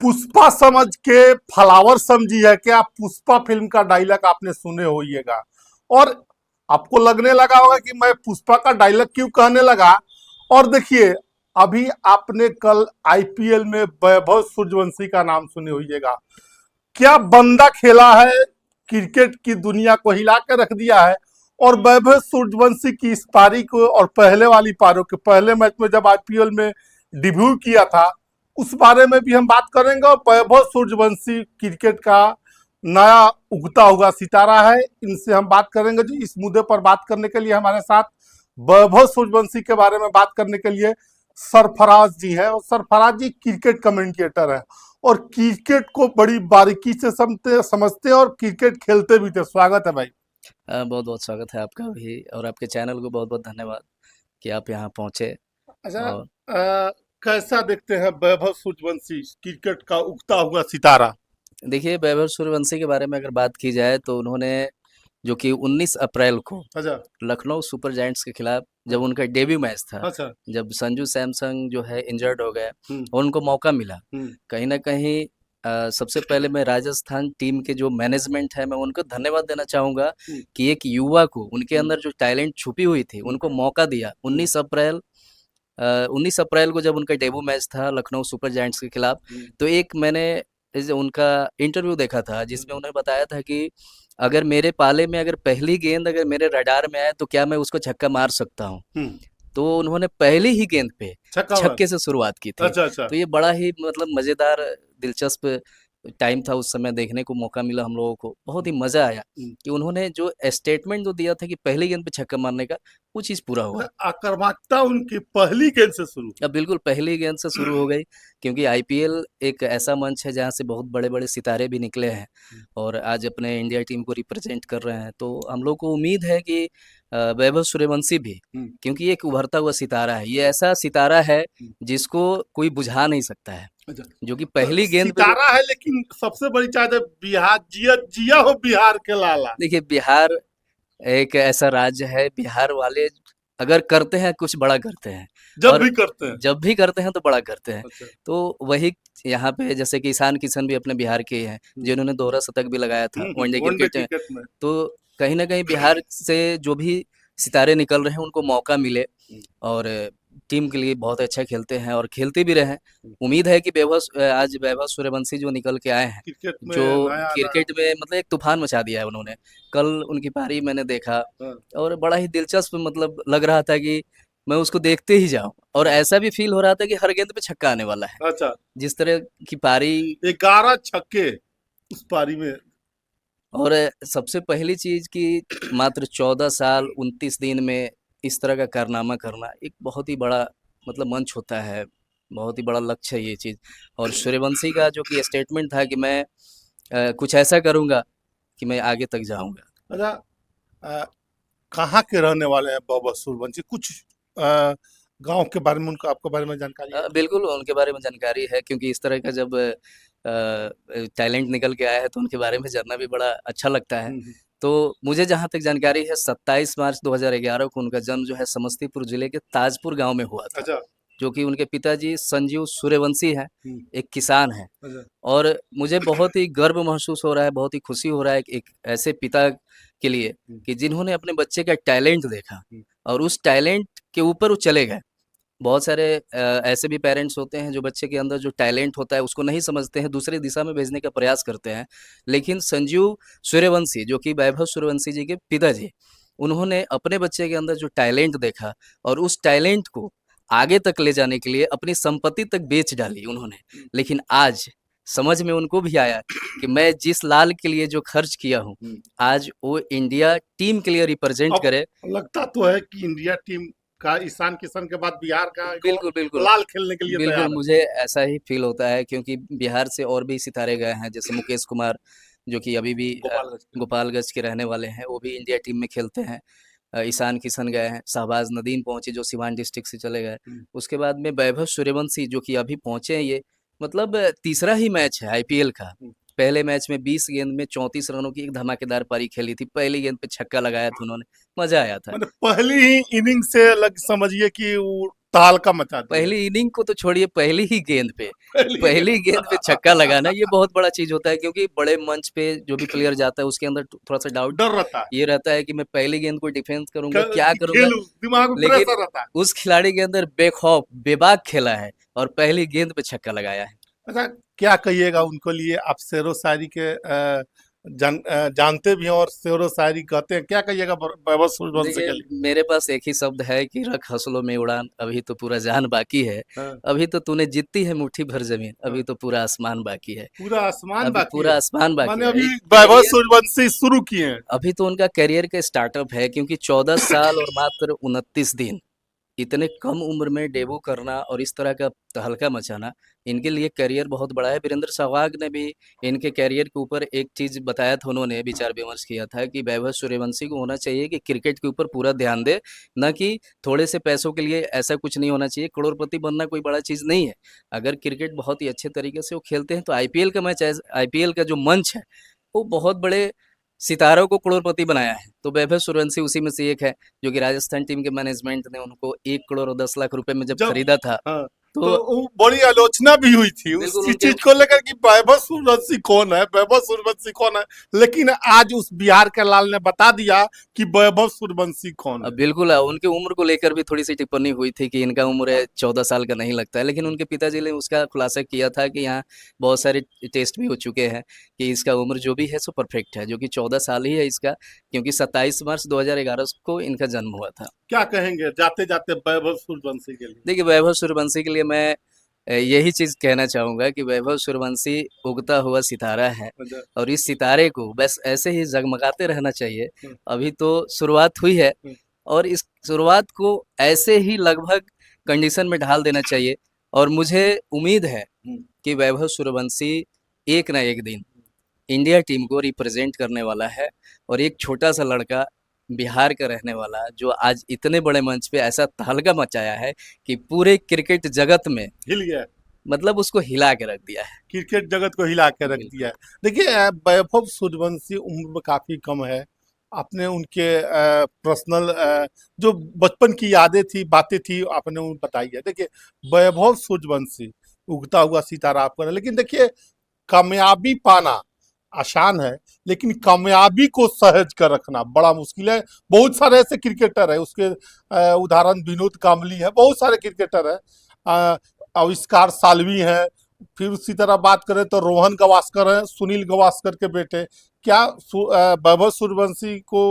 पुष्पा समझ के फ्लावर समझी है क्या? पुष्पा फिल्म का डायलॉग आपने सुने होइएगा और आपको लगने लगा होगा कि मैं पुष्पा का डायलॉग क्यों कहने लगा। और देखिए, अभी आपने कल आईपीएल में वैभव सूर्यवंशी का नाम सुने होइएगा। क्या बंदा खेला है, क्रिकेट की दुनिया को हिला के रख दिया है। और वैभव सूर्यवंशी की इस पारी को और पहले वाली पारियों के पहले मैच में जब आईपीएल में डिब्यू किया था, उस बारे में भी हम बात करेंगे। और वैभव सूर्यवंशी क्रिकेट का नया उगता हुआ सितारा है, इनसे हम बात करेंगे। जो इस मुद्दे पर बात करने के लिए हमारे साथ वैभव सूर्यवंशी के बारे में बात करने के लिए सरफराज जी है। और सरफराज जी क्रिकेट कमेंटेटर है और क्रिकेट को बड़ी बारीकी से समझते हैं और क्रिकेट खेलते भी थे। स्वागत है भाई। बहुत बहुत स्वागत है आपका भी, और आपके चैनल को बहुत बहुत धन्यवाद कि आप यहाँ पहुँचे। अच्छा, और कैसा देखते हैं वैभव सूर्यवंशी, क्रिकेट का उगता हुआ सितारा? देखिए, वैभव सूर्यवंशी के बारे में अगर बात की जाए तो उन्होंने जो कि 19 अप्रैल को अच्छा। लखनऊ सुपर जायंट्स के खिलाफ जब उनका डेब्यू मैच था, अच्छा। जब संजू सैमसन जो है इंजर्ड हो गए और उनको मौका मिला, कहीं ना कहीं सबसे पहले मैं राजस्थान टीम के जो मैनेजमेंट है मैं उनको धन्यवाद देना चाहूँगा कि एक युवा को उनके अंदर जो टैलेंट छुपी हुई थी उनको मौका दिया। 19 अप्रैल को जब उनका डेब्यू मैच था लखनऊ सुपर जायंट्स के खिलाफ, तो एक मैंने उनका इंटरव्यू देखा था जिसमें उन्होंने बताया था कि अगर मेरे पाले में अगर पहली गेंद अगर मेरे रडार में आए तो क्या मैं उसको छक्का मार सकता हूँ। तो उन्होंने पहली ही गेंद पे छक्के से शुरुआत की थी। अच्छा अच्छा। तो ये बड़ा ही मतलब मजेदार दिलचस्प टाइम था, उस समय देखने को मौका मिला हम लोगों को, बहुत ही मजा आया कि उन्होंने जो स्टेटमेंट जो दिया था कि पहली गेंद पे छक्का मारने का, वो चीज पूरा हुआ। आक्रामकता उनकी पहली गेंद से शुरू। अब बिल्कुल पहली गेंद से शुरू हो गई, क्योंकि आईपीएल एक ऐसा मंच है जहाँ से बहुत बड़े बड़े सितारे भी निकले हैं और आज अपने इंडिया टीम को रिप्रेजेंट कर रहे हैं। तो हम लोग को उम्मीद है कि वैभव सूर्यवंशी भी, क्योंकि एक उभरता हुआ सितारा है, ये ऐसा सितारा है जिसको कोई बुझा नहीं सकता है। अच्छा। जो कि पहली गेंद पे सितारा है, लेकिन सबसे बड़ी चाहते बिहार, जिया जिया हो बिहार के लाला। देखिए, बिहार एक ऐसा राज्य है, बिहार वाले अगर करते हैं कुछ बड़ा करते हैं, जब और भी करते हैं। जब भी करते हैं तो बड़ा करते हैं। अच्छा। तो वही यहाँ पे जैसे कि ईशान किशन भी अपने बिहार के ही हैं, जिन्होंने दोहरा शतक भी लगाया था वनडे वनडे क्रिकेट में। क्रिकेट में। तो कहीं ना कहीं बिहार से जो भी सितारे निकल रहे हैं उनको मौका मिले और टीम के लिए बहुत अच्छा खेलते हैं और खेलते भी रहे हैं। उम्मीद है कि आज वैभव सूर्यवंशी जो निकल के आए हैं, क्रिकेट में जो नया क्रिकेट में मतलब एक तूफान मचा दिया है उन्होंने। कल उनकी पारी मैंने देखा और बड़ा ही दिलचस्प मतलब लग रहा था कि मैं उसको देखते ही जाऊं, और ऐसा भी फील हो रहा था कि हर गेंद पे छक्का आने वाला है। अच्छा। जिस तरह की पारी 11 छक्के उस पारी में। और सबसे पहली चीज कि मात्र 14 साल 29 दिन में इस तरह का कारनामा करना एक बहुत ही बड़ा मतलब मंच होता है, बहुत ही बड़ा लक्ष्य है ये चीज। और सूर्यवंशी का जो कि स्टेटमेंट था कि मैं कुछ ऐसा करूंगा कि मैं आगे तक जाऊंगा। अच्छा, कहाँ के रहने वाले हैं वैभव सूर्यवंशी? कुछ अ, गांव के बारे में उनका आपके बारे में जानकारी है? बिल्कुल उनके बारे में जानकारी है, क्योंकि इस तरह का जब टैलेंट निकल के आया है तो उनके बारे में जानना भी बड़ा अच्छा लगता है। तो मुझे जहाँ तक जानकारी है 27 मार्च 2011 को उनका जन्म जो है समस्तीपुर जिले के ताजपुर गांव में हुआ था। अच्छा। जो कि उनके पिताजी संजीव सूर्यवंशी हैं, एक किसान हैं। अच्छा। और मुझे बहुत ही गर्व महसूस हो रहा है, बहुत ही खुशी हो रहा है कि एक ऐसे पिता के लिए कि जिन्होंने अपने बच्चे का टैलेंट देखा और उस टैलेंट के ऊपर वो चले गए। बहुत सारे ऐसे भी पेरेंट्स होते हैं जो बच्चे के अंदर जो टैलेंट होता है उसको नहीं समझते हैं, दूसरी दिशा में भेजने का प्रयास करते हैं। लेकिन संजीव सूर्यवंशी जो कि वैभव सूर्यवंशी जी के पिताजी, उन्होंने अपने बच्चे के अंदर जो टैलेंट देखा और उस टैलेंट को आगे तक ले जाने के लिए अपनी संपत्ति तक बेच डाली उन्होंने। लेकिन आज समझ में उनको भी आया कि मैं जिस लाल के लिए जो खर्च किया हूँ, आज वो इंडिया टीम के लिए रिप्रेजेंट करे। लगता तो है कि इंडिया टीम का ईशान किशन के बाद बिहार का बिल्कुल बिल्कुल लाल खेलने के लिए बिल्कुल तैयार है। मुझे ऐसा ही फील होता है, क्योंकि बिहार से और भी सितारे गए हैं, जैसे मुकेश कुमार जो कि अभी भी गोपालगंज के रहने वाले हैं, वो भी इंडिया टीम में खेलते हैं। ईशान किशन गए हैं, शहबाज नदीम पहुंचे जो सिवान डिस्ट्रिक्ट से चले गए। उसके बाद में वैभव सूर्यवंशी जो कि अभी पहुंचे हैं, ये मतलब तीसरा ही मैच है आईपीएल का। पहले मैच में 20 गेंद में 34 रनों की एक धमाकेदार पारी खेली थी, पहली गेंद पे छक्का लगाया था उन्होंने, मजा आया था। पहली ही इनिंग से लग समझिए कि वो तहलका मचा दिया। पहली इनिंग को तो छोड़िए, पहली ही गेंद पे पहली पहली गेंद पे छक्का लगाना ये बहुत बड़ा चीज होता है, क्योंकि बड़े मंच पे जो भी प्लेयर जाता है उसके अंदर थोड़ा सा डाउट डर रहता है, ये रहता है कि मैं पहली गेंद को डिफेंस करूंगा, क- क्या कि करूंगा। खेलूं, दिमाग में लेकिन प्रेशर रहता है। उस खिलाड़ी के अंदर बेखौफ बेबाक खेला है और पहली गेंद पे छक्का लगाया है। अच्छा, क्या कहिएगा उनको लिए? आप शेरो शायरी के जानते भी हैं और शेरो शायरी कहते हैं, क्या कहिएगा वैभव सूर्यवंशी के देखिए, लिए? मेरे पास एक ही शब्द है कि रख हौसलों में उड़ान, अभी तो पूरा जान बाकी है। हाँ, अभी तो तूने जीती है मुट्ठी भर जमीन, हाँ। अभी तो पूरा आसमान बाकी है। पूरा आसमान अभी बाकी पूरा है, आसमान बाकी माने है। अभी एक वैभव करियर सूर्यवंशी शुरू किए हैं। अभी तो उनका करियर का स्टार्टअप है, क्योंकि 14 साल और मात्र 29 दिन, इतने कम उम्र में डेब्यू करना और इस तरह का तहलका मचाना, इनके लिए करियर बहुत बड़ा है। वीरेंद्र सहवाग ने भी इनके करियर के ऊपर एक चीज़ बताया था, उन्होंने विचार विमर्श किया था कि वैभव सूर्यवंशी को होना चाहिए कि क्रिकेट के ऊपर पूरा ध्यान दे, ना कि थोड़े से पैसों के लिए। ऐसा कुछ नहीं होना चाहिए, करोड़पति बनना कोई बड़ा चीज़ नहीं है। अगर क्रिकेट बहुत ही अच्छे तरीके से वो खेलते हैं तो आईपीएल का मैच, आईपीएल का जो मंच है वो बहुत बड़े सितारों को करोड़पति बनाया है। तो वैभव सूर्यवंशी उसी में से एक है, जो कि राजस्थान टीम के मैनेजमेंट ने उनको 1 करोड़ और 10 लाख रुपए में जब जब खरीदा था, हाँ, तो तो वो बड़ी आलोचना भी हुई थी उस बिल्कुल उनके चीज को लेकर कि वैभव सूर्यवंशी कौन है, वैभव सूर्यवंशी कौन है। लेकिन आज उस बिहार के लाल ने बता दिया कि वैभव सूर्यवंशी कौन है। बिल्कुल उनकी उम्र को लेकर भी थोड़ी सी टिप्पणी हुई थी कि इनका उम्र है 14 साल का नहीं लगता है, लेकिन उनके पिताजी ने उसका खुलासा किया था कि यहाँ बहुत सारे टेस्ट भी हो चुके हैं कि इसका उम्र जो भी है सो परफेक्ट है, जो कि 14 साल ही है इसका, क्योंकि 27 मार्च 2011 को इनका जन्म हुआ था। क्या कहेंगे जाते जाते वैभव सूर्यवंशी के लिए? देखिए, वैभव सूर्यवंशी के लिए मैं यही चीज़ कहना चाहूँगा कि वैभव सूर्यवंशी उगता हुआ सितारा है अच्छा, और इस सितारे को बस ऐसे ही जगमगाते रहना चाहिए। हम्म, अभी तो शुरुआत हुई है हम्म, और इस शुरुआत को ऐसे ही लगभग कंडीशन में ढाल देना चाहिए, और मुझे उम्मीद है हम्म। कि वैभव सूर्यवंशी एक ना एक दिन इंडिया टीम को रिप्रेजेंट करने वाला है, और एक छोटा-सा लड़का बिहार का रहने वाला जो आज इतने बड़े मंच पे ऐसा तहलका मचाया है कि पूरे क्रिकेट जगत में हिल गया, मतलब उसको हिला के रख दिया है। क्रिकेट जगत को हिला के रख बिल्कुल। दिया है। देखिए, वैभव सूर्यवंशी उम्र में काफी कम है। आपने उनके पर्सनल जो बचपन की यादें थी, बातें थी, आपने उन बताई है। देखिए, वैभव सूर्यवंशी उगता हुआ सितारा आपका, लेकिन देखिए, कामयाबी पाना आसान है, लेकिन कामयाबी को सहेज कर रखना बड़ा मुश्किल है। बहुत सारे ऐसे क्रिकेटर है, उसके उदाहरण विनोद कांबली है, बहुत सारे क्रिकेटर है, आविष्कार सालवी है। फिर उसी तरह बात करें तो रोहन गवास्कर है, सुनील गवास्कर के बेटे। क्या वैभव सूर्यवंशी को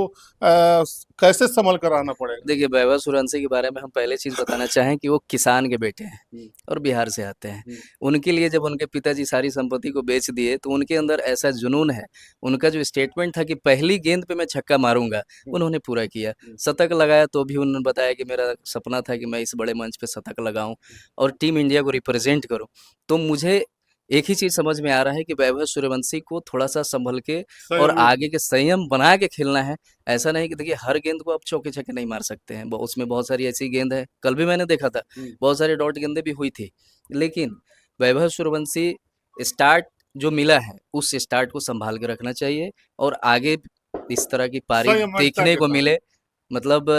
कैसे संभल कर रहना पड़ेगा? देखिए, वैभव सूर्यवंशी के बारे में हम पहले चीज़ बताना चाहें कि वो किसान के बेटे हैं हम्म, और बिहार से आते हैं। हम्म, उनके लिए जब उनके पिताजी सारी संपत्ति को बेच दिए, तो उनके अंदर ऐसा जुनून है। उनका जो स्टेटमेंट था कि पहली गेंद पे मैं छक्का मारूँगा, उन्होंने पूरा किया। शतक लगाया तो भी उन्होंने बताया कि मेरा सपना था कि मैं इस बड़े मंच पे शतक लगाऊँ और टीम इंडिया को रिप्रेज़ेंट करूँ। तो मुझे एक ही चीज़ समझ में आ रहा है कि वैभव सूर्यवंशी को थोड़ा-सा सँभल के और संयमित। आगे के संयम बना के खेलना है। ऐसा नहीं कि देखिए हर गेंद को आप चौके-छक्के नहीं मार सकते हैं। उसमें बहुत सारी ऐसी गेंद है, कल भी मैंने देखा था, हम्म, बहुत सारी डॉट गेंदें भी हुई थी। लेकिन वैभव सूर्यवंशी स्टार्ट जो मिला है, उस स्टार्ट को सँभाल के रखना चाहिए और आगे इस तरह की पारी संयमता देखने के को साथ। मिले। मतलब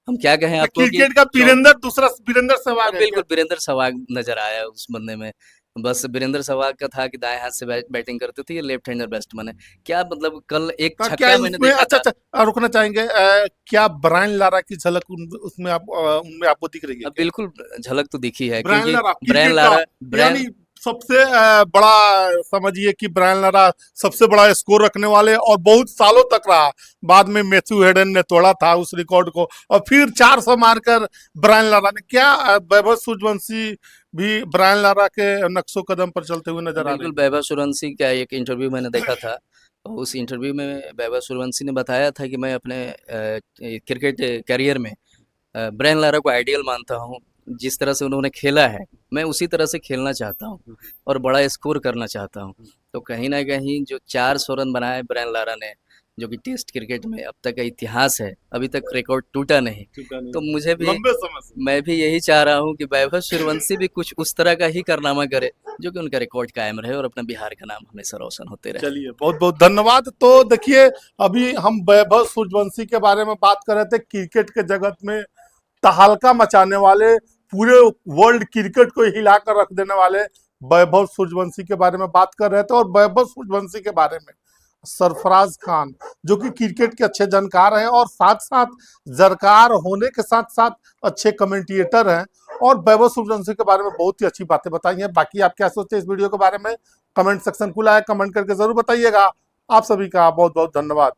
हम क्या कहें अच्छा, आपको कि क्रिकेट का चौ वीरेंद्र, दूसरा वीरेंद्र सहवाग है क्या? बिल्कुल, वीरेंद्र सहवाग नज़र आया उस बंदे में। बस वीरेंद्र सहवाग का था कि दाएँ हाथ से बैटिंग करते थे, ये लेफ्ट हैंडर बैट्समैन है। क्या मतलब कल एक तो क्या छक्का मैंने उसमें, देखा अच्छा था। अच्छा, रुकना चाहेंगे, क्या ब्रायन लारा की झलक उसमें आप उनमें आपको दिख रही है क्या? बिल्कुल झलक तो दिखी है, ब्रायन क्योंकि लारा ब्रायन क्रिकेट का, लारा ब्रायन यानी सबसे बड़ा समझिए कि ब्रायन लारा सबसे बड़ा स्कोर रखने वाले, और बहुत सालों तक रहा। बाद में मैथ्यू हेडन ने तोड़ा था उस रिकॉर्ड को, और फिर 400 मारकर ब्रायन लारा ने, क्या वैभव सूर्यवंशी भी ब्रायन लारा के नक्शो कदम पर चलते हुए नजर आ रहे बिल्कुल हैं? वैभव सूर्यवंशी का एक इंटरव्यू मैंने देखा था। उस इंटरव्यू में वैभव सूर्यवंशी ने बताया था कि मैं अपने क्रिकेट करियर में ब्रायन लारा को आइडियल मानता हूँ। जिस तरह से उन्होंने खेला है, मैं उसी तरह से खेलना चाहता हूँ और बड़ा स्कोर करना चाहता हूँ। तो कहीं न कहीं जो 400 रन बनाए ब्रायन लारा ने, जो कि टेस्ट क्रिकेट में अब तक का इतिहास है, अभी तक रिकॉर्ड टूटा नहीं। चुका तो नहीं, मुझे भी लंबे समय से। मैं भी यही चाह रहा हूँ कि वैभव सूर्यवंशी भी कुछ उस तरह का ही कारनामा करे, जो कि उनका रिकॉर्ड कायम रहे और अपने बिहार का नाम हमेशा रोशन होते रहे। चलिए, बहुत बहुत धन्यवाद। तो देखिए, अभी हम वैभव सूर्यवंशी के बारे में बात कर रहे थे, क्रिकेट के जगत में तहलका मचाने वाले पूरे वर्ल्ड क्रिकेट को हिला कर रख देने वाले वैभव सूर्यवंशी के बारे में बात कर रहे थे। और वैभव सूर्यवंशी के बारे में सरफराज खान जो कि क्रिकेट के अच्छे जानकार हैं और साथ साथ जानकार होने के साथ साथ अच्छे कमेंटेटर हैं, और वैभव सूर्यवंशी के बारे में बहुत ही अच्छी बातें बताई हैं। बाकी आप क्या सोचते हैं इस वीडियो के बारे में कमेंट सेक्शन खुला है, कमेंट करके जरूर बताइएगा। आप सभी का बहुत बहुत धन्यवाद।